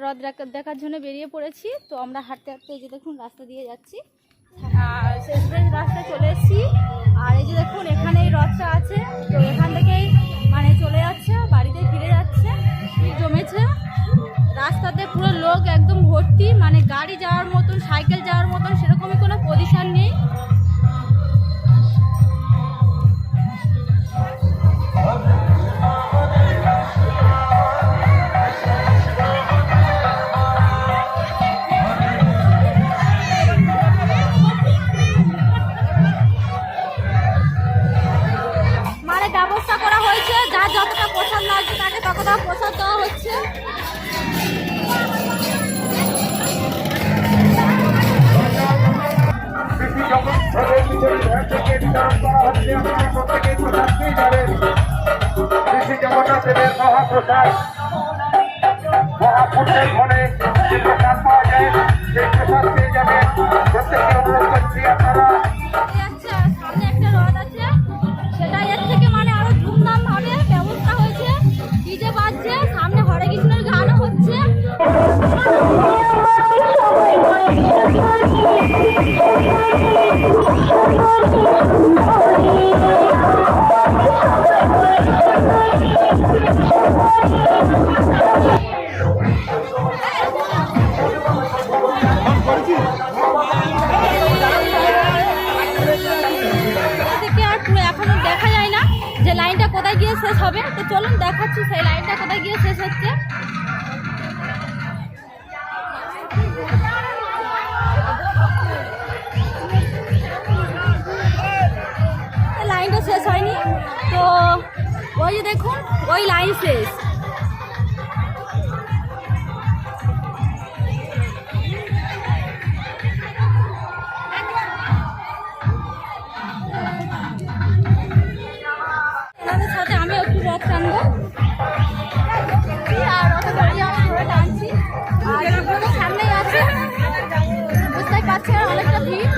রথ দেখার জন্য বেরিয়ে পড়েছি। তো আমরা হাঁটতে হাঁটতে এই যে দেখুন রাস্তা দিয়ে যাচ্ছি, শেষ রাস্তায় চলে এসেছি। আর এই যে দেখুন এখানেই রথটা আছে, তো এখান থেকেই মানে চলে যাচ্ছে, বাড়িতে ফিরে যাচ্ছে। জমেছে রাস্তাতে, পুরো লোক একদম ভর্তি, মানে গাড়ি যাওয়ার মতন, সাইকেল যাওয়ার মতন সেরকমই কোনো পজিশন নেই। ব্যবস্থা করা হয়েছে, যার যতটা প্রসাদ লাগছে তাকে ততটা প্রসাদ দেওয়া হচ্ছে। সামনে একটা রথ আছে, সেটা এর থেকে মানে আরো ধুমধাম ভাবে ব্যবস্থা হয়েছে। ডিজে বাজছে, সামনে হরে কৃষ্ণের গানও হচ্ছে। এখনো দেখা যায় না যে লাইনটা কোথায় গিয়ে শেষ হবে, তো চলুন দেখাচ্ছি সেই লাইনটা কোথায় গিয়ে শেষ হচ্ছে। লাইনটা শেষ হয়নি, তো ওই যে দেখুন ওই লাইন শেষ। এনাদের সাথে আমি একটু রথ টানবো, আর রথের গাড়ি আমি ধরে টানছি। আর সামনেই আছে, বুঝতেই পারছেন অনেকটা ভিড়।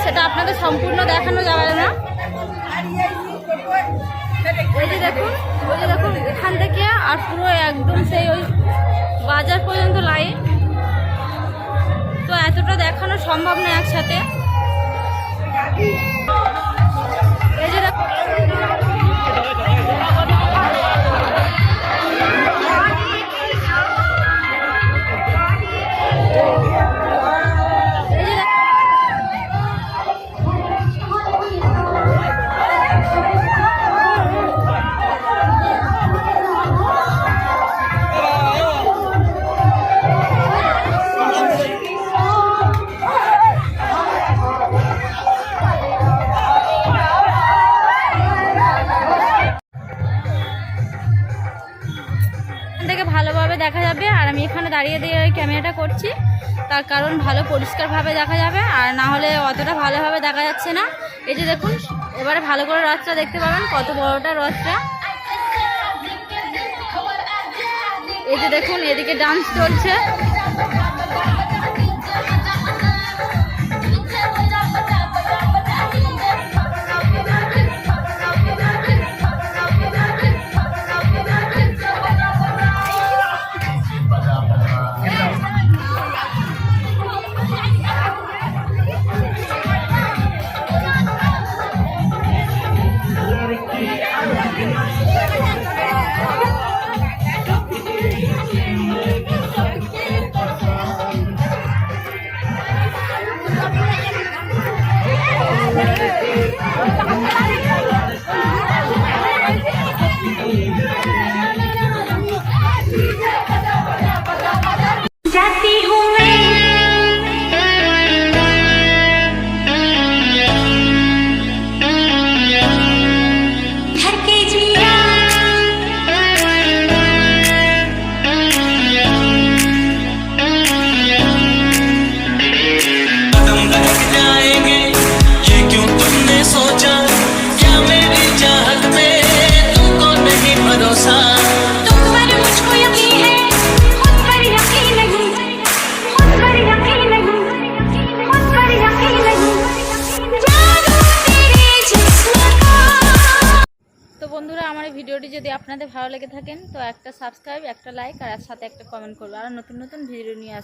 সেটা আপনাদের সম্পূর্ণ দেখানো যাবে না। এই যে দেখুন, ওই যে দেখুন এখান থেকে আর পুরো একদম সেই ওই বাজার পর্যন্ত লাইন, তো এতটা দেখানো সম্ভব না একসাথে। এই যে থেকে ভালোভাবে দেখা যাবে। আর আমি এখানে দাঁড়িয়ে দিয়ে ওই ক্যামেরাটা করছি, তার কারণ ভালো পরিষ্কারভাবে দেখা যাবে, আর না হলে অতটা ভালোভাবে দেখা যাচ্ছে না। এই যে দেখুন এবারে ভালো করে রথটা দেখতে পাবেন, কত বড়টা রথটা। এই যে দেখুন এদিকে ডান্স চলছে। আমার এই ভিডিওটি যদি আপনাদের ভালো লেগে থাকেন তো একটা সাবস্ক্রাইব, একটা লাইক আর সাথে একটা কমেন্ট করবে। আর নতুন নতুন ভিডিও নিয়ে আসবে।